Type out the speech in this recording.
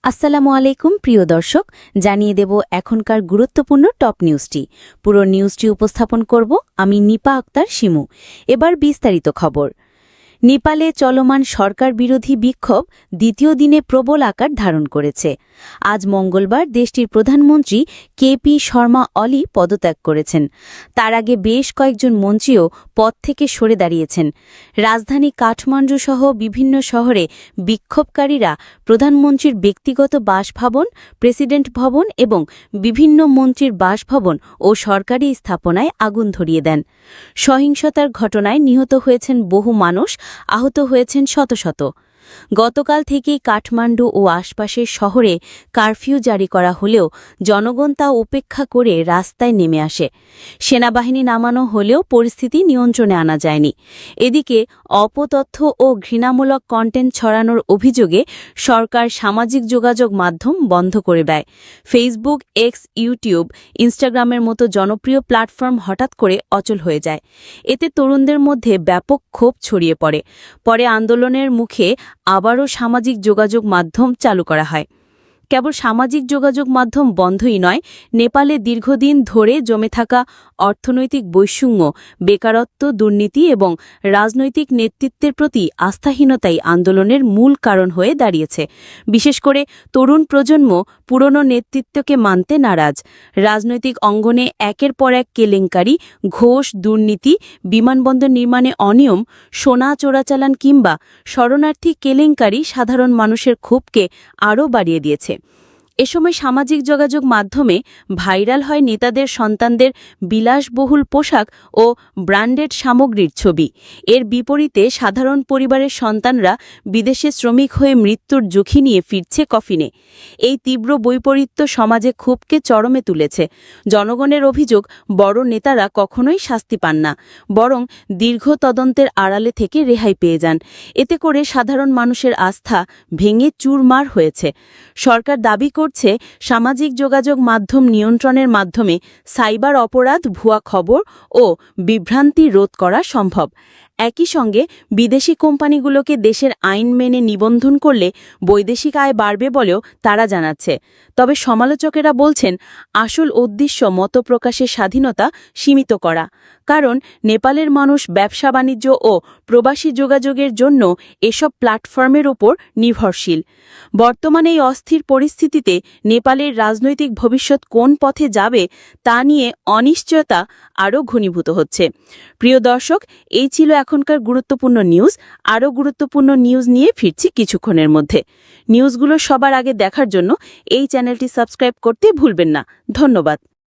আসসালামু আলাইকুম প্রিয় দর্শক, জানিয়ে দেব এখনকার গুরুত্বপূর্ণ টপ নিউজটি। পুরো নিউজটি উপস্থাপন করব আমি নিপা আক্তার শিমু। এবার বিস্তারিত খবর। নেপালে চলমান সরকার বিরোধী বিক্ষোভ দ্বিতীয় দিনে প্রবল আকার ধারণ করেছে। আজ মঙ্গলবার দেশটির প্রধানমন্ত্রী কেপি শর্মা অলি পদত্যাগ করেছেন। তার আগে বেশ কয়েকজন মন্ত্রীও পদ থেকে সরে দাঁড়িয়েছেন। রাজধানী কাঠমান্ডু সহ বিভিন্ন শহরে বিক্ষোভকারীরা প্রধানমন্ত্রীর ব্যক্তিগত বাসভবন, প্রেসিডেন্ট ভবন এবং বিভিন্ন মন্ত্রীর বাসভবন ও সরকারি স্থাপনায় আগুন ধরিয়ে দেন। সহিংসতার ঘটনায় নিহত হয়েছেন বহু মানুষ, আহত হয়েছেন শত শত। গতকাল থেকেই কাঠমান্ডু ও আশপাশের শহরে কারফিউ জারি করা হলেও জনগণ তা উপেক্ষা করে রাস্তায় নেমে আসে। সেনাবাহিনী নামানো হলেও পরিস্থিতি নিয়ন্ত্রণে আনা যায়নি। এদিকে অপতথ্য ও ঘৃণামূলক কন্টেন্ট ছড়ানোর অভিযোগে সরকার সামাজিক যোগাযোগ মাধ্যম বন্ধ করে দেয়। ফেসবুক, এক্স, ইউটিউব, ইনস্টাগ্রামের মতো জনপ্রিয় প্ল্যাটফর্ম হঠাৎ করে অচল হয়ে যায়। এতে তরুণদের মধ্যে ব্যাপক ক্ষোভ ছড়িয়ে পড়ে। পরে আন্দোলনের মুখে আবারও সামাজিক যোগাযোগ মাধ্যম চালু করা হয়। কেবল সামাজিক যোগাযোগ মাধ্যম বন্ধই নয়, নেপালে দীর্ঘদিন ধরে জমে থাকা অর্থনৈতিক বৈষম্য, বেকারত্ব, দুর্নীতি এবং রাজনৈতিক নেতৃত্বের প্রতি আস্থাহীনতাই আন্দোলনের মূল কারণ হয়ে দাঁড়িয়েছে। বিশেষ করে তরুণ প্রজন্ম পুরনো নেতৃত্বকে মানতে নারাজ। রাজনৈতিক অঙ্গনে একের পর এক কেলেঙ্কারি, ঘোষ, দুর্নীতি, বিমানবন্দর নির্মাণে অনিয়ম, সোনা চোরাচালান কিংবা শরণার্থী কেলেঙ্কারি সাধারণ মানুষের ক্ষোভকে আরও বাড়িয়ে দিয়েছে। এ সময় সামাজিক যোগাযোগ মাধ্যমে ভাইরাল হয় নেতাদের সন্তানদের বিলাসবহুল পোশাক ও ব্র্যান্ডেড সামগ্রীর ছবি। এর বিপরীতে সাধারণ পরিবারের সন্তানরা বিদেশে শ্রমিক হয়ে মৃত্যুর ঝুঁকি নিয়ে ফিরছে কফিনে। এই তীব্র বৈপরীত্য সমাজে ক্ষোভকে চরমে তুলেছে। জনগণের অভিযোগ, বড় নেতারা কখনোই শাস্তি পান না, বরং দীর্ঘ তদন্তের আড়ালে থেকে রেহাই পেয়ে যান। এতে করে সাধারণ মানুষের আস্থা ভেঙে চুরমার হয়েছে। সরকার দাবি করছে সামাজিক যোগাযোগ মাধ্যম নিয়ন্ত্রণের মাধ্যমে সাইবার অপরাধ, ভুয়া খবর ও বিভ্রান্তি রোধ করা সম্ভব। একই সঙ্গে বিদেশি কোম্পানিগুলোকে দেশের আইন মেনে নিবন্ধন করলে বৈদেশিক আয় বাড়বে বলেও তারা জানাচ্ছে। তবে সমালোচকেরা বলছেন, আসল উদ্দেশ্য মতপ্রকাশের স্বাধীনতা সীমিত করা। কারণ নেপালের মানুষ ব্যবসা বাণিজ্য ও প্রবাসী যোগাযোগের জন্য এসব প্ল্যাটফর্মের উপর নির্ভরশীল। বর্তমানে এই অস্থির পরিস্থিতিতে নেপালের রাজনৈতিক ভবিষ্যৎ কোন পথে যাবে তা নিয়ে অনিশ্চয়তা আরও ঘনীভূত হচ্ছে। প্রিয় দর্শক, এই ছিল এখনকার গুরুত্বপূর্ণ নিউজ। আরও গুরুত্বপূর্ণ নিউজ নিয়ে ফিরছি কিছুক্ষণের মধ্যে। নিউজগুলো সবার আগে দেখার জন্য এই চ্যানেলটি সাবস্ক্রাইব করতে ভুলবেন না। ধন্যবাদ।